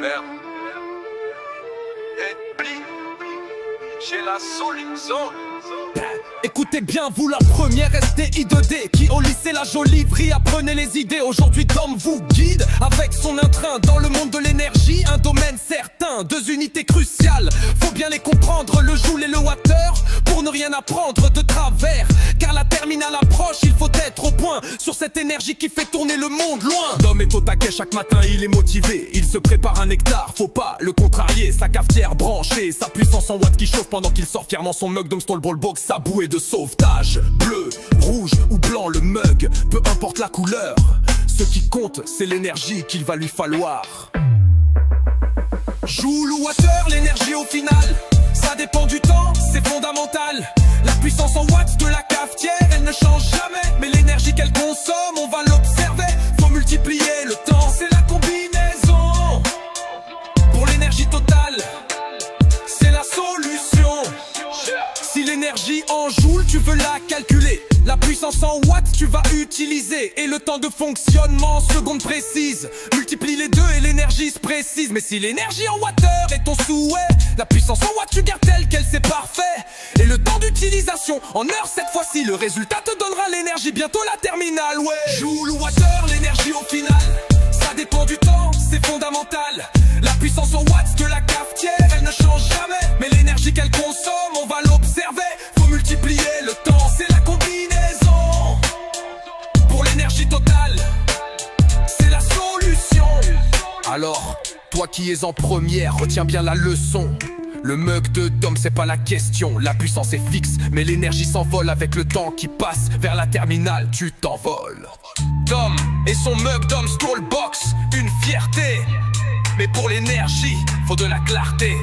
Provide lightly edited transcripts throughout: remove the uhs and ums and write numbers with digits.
faire. Et puis, j'ai la solution. Écoutez bien, vous la première STI 2D qui au lycée la jolie vrille apprenez les idées. Aujourd'hui Dom vous guide avec son intrain dans le monde de l'énergie. Un domaine certain, deux unités cruciales. Faut bien les comprendre, le joule et le water, pour ne rien apprendre de travers. Car la terminale approche, il faut être au point sur cette énergie qui fait tourner le monde loin. Dom est au taquet chaque matin, il est motivé. Il se prépare un hectare, faut pas le contrarier. Sa cafetière branchée, sa puissance en watts qui chauffe pendant qu'il sort fièrement son mug. Dom Stall Ball Box, sa bouée de sauvetage. Bleu, rouge ou blanc le mug, peu importe la couleur. Ce qui compte, c'est l'énergie qu'il va lui falloir. Joule ou water, l'énergie au final, ça dépend du temps, c'est fondamental. La puissance en watts de la cafetière, elle ne change jamais. Mais l'énergie qu'elle consomme, on va l'observer. Faut multiplier le temps, c'est la combinaison. Pour l'énergie totale, c'est la solution. Si l'énergie en joule, tu veux la calculer. La puissance en watts, tu vas utiliser. Et le temps de fonctionnement en secondes précises. Multiplie les deux et l'énergie se précise. Mais si l'énergie en water est ton souhait, la puissance en watts, tu gardes telle qu'elle, c'est parfait. Et le temps d'utilisation en heures cette fois-ci. Le résultat te donnera l'énergie, bientôt la terminale, ouais. Joule ou water, l'énergie au final, ça dépend du temps, c'est fondamental. La puissance en watts de la cafetière, elle ne change jamais. Mais l'énergie qu'elle consomme, on va l'observer. Faut multiplier le temps, c'est la combinaison. Pour l'énergie totale, c'est la solution. Alors, toi qui es en première, retiens bien la leçon. Le mug de Dom, c'est pas la question. La puissance est fixe, mais l'énergie s'envole avec le temps qui passe. Vers la terminale, tu t'envoles. Dom et son mug Dom Stall Box, une fierté. Mais pour l'énergie, faut de la clarté.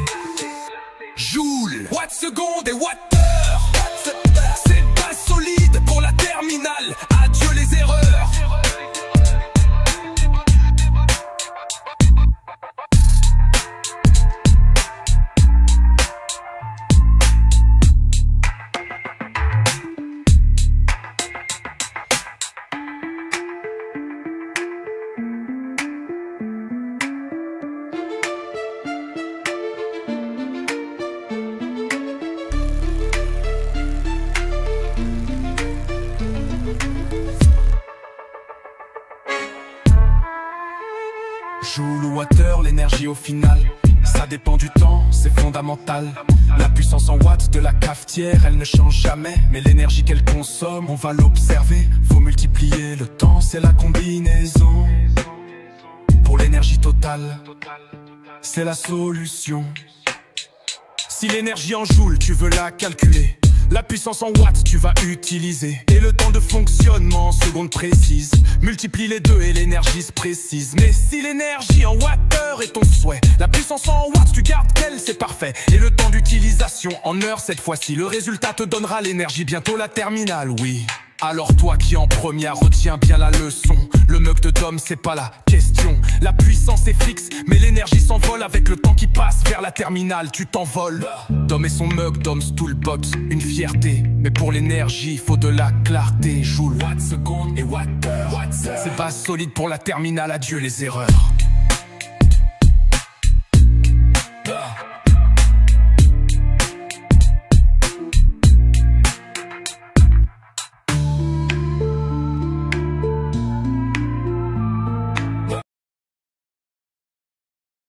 Joule, watts seconde et water, c'est pas solide pour la terminale. Adieu les erreurs. Joule ou water, l'énergie au final, ça dépend du temps, c'est fondamental. La puissance en watts de la cafetière, elle ne change jamais. Mais l'énergie qu'elle consomme, on va l'observer. Faut multiplier le temps, c'est la combinaison. Pour l'énergie totale, c'est la solution. Si l'énergie en joule, tu veux la calculer. La puissance en watts, tu vas utiliser. Et le temps de fonctionnement en secondes précises. Multiplie les deux et l'énergie se précise. Mais si l'énergie en water est ton souhait, la puissance en watts, tu gardes qu'elle, c'est parfait. Et le temps d'utilisation en heures cette fois-ci. Le résultat te donnera l'énergie, bientôt la terminale, oui. Alors toi qui en première, retiens bien la leçon. Le mug de Dom, c'est pas la question. La puissance est fixe, mais l'énergie s'envole avec le temps qui passe. Vers la terminale, tu t'envoles. Dom et son mug, Dom's Toolbox, une fierté. Mais pour l'énergie, faut de la clarté. Joule, watts, seconde et water, c'est pas solide pour la terminale, adieu les erreurs.